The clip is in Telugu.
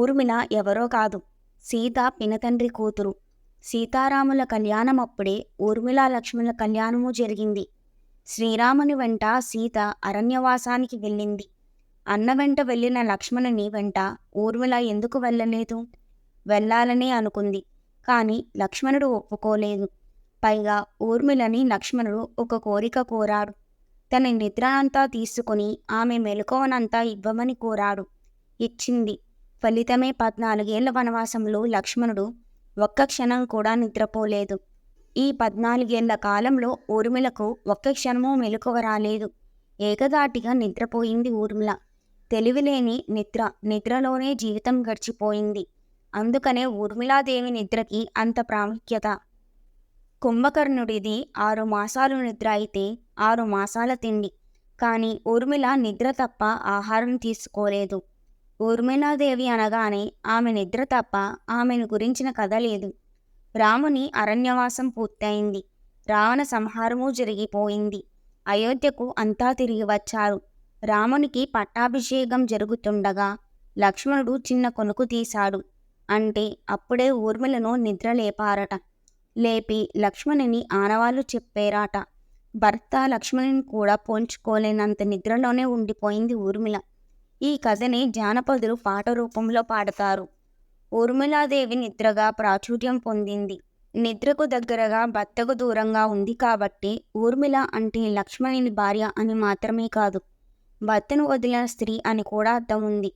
ఊర్మిళ ఎవరో కాదు, సీత పినతండ్రి కూతురు. సీతారాముల కళ్యాణమప్పుడే ఊర్మిళ లక్ష్మణుల కళ్యాణము జరిగింది. శ్రీరాముని వెంట సీత అరణ్యవాసానికి వెళ్ళింది. అన్న వెంట వెళ్ళిన లక్ష్మణుని వెంట ఊర్మిళ ఎందుకు వెళ్ళలేదు? వెళ్ళాలనే అనుకుంది. కానీ లక్ష్మణుడు ఒప్పుకోలేదు. పైగా ఊర్మిళని లక్ష్మణుడు ఒక కోరిక కోరాడు. తన నిద్ర అంతా తీసుకుని ఆమె మెలకువనంతా ఇవ్వమని కోరాడు. ఇచ్చింది. ఫలితమే 14 ఏళ్ల వనవాసంలో లక్ష్మణుడు ఒక్క క్షణం కూడా నిద్రపోలేదు. ఈ 14 ఏళ్ల కాలంలో ఊర్మిళకు ఒక్క క్షణమూ మెలకువ రాలేదు. ఏకధాటిగా నిద్రపోయింది ఊర్మిళ. తెలివిలేని నిద్రలోనే జీవితం గడిచిపోయింది. అందుకనే ఊర్మిళాదేవి నిద్రకి అంత ప్రాముఖ్యత. కుంభకర్ణుడిది 6 మాసాలు నిద్ర అయితే 6 మాసాల తిండి. కానీ ఊర్మిళ నిద్ర తప్ప ఆహారం తీసుకోలేదు. ఊర్మిళాదేవి అనగానే ఆమె నిద్ర తప్ప ఆమెను గురించిన కథ లేదు. రాముని అరణ్యవాసం పూర్తయింది. రావణ సంహారము జరిగిపోయింది. అయోధ్యకు అంతా తిరిగి వచ్చారు. రామునికి పట్టాభిషేకం జరుగుతుండగా లక్ష్మణుడు చిన్న కొనుకు తీశాడు. అంటే అప్పుడే ఊర్మిళను నిద్ర లేపారట. లేపి లక్ష్మణుని ఆనవాళ్లు చెప్పేరాట. భర్త లక్ష్మణుని కూడా పోల్చుకోలేనంత నిద్రలోనే ఉండిపోయింది ఊర్మిళ. ఈ కథని జానపదులు పాట రూపంలో పాడతారు. ఊర్మిళాదేవి నిద్రగా ప్రాచుర్యం పొందింది. నిద్రకు దగ్గరగా భర్తకు దూరంగా ఉంది కాబట్టి ఊర్మిళ అంటే లక్ష్మణుని భార్య అని మాత్రమే కాదు, భర్తను వదిలిన స్త్రీ అని కూడా అర్థం ఉంది.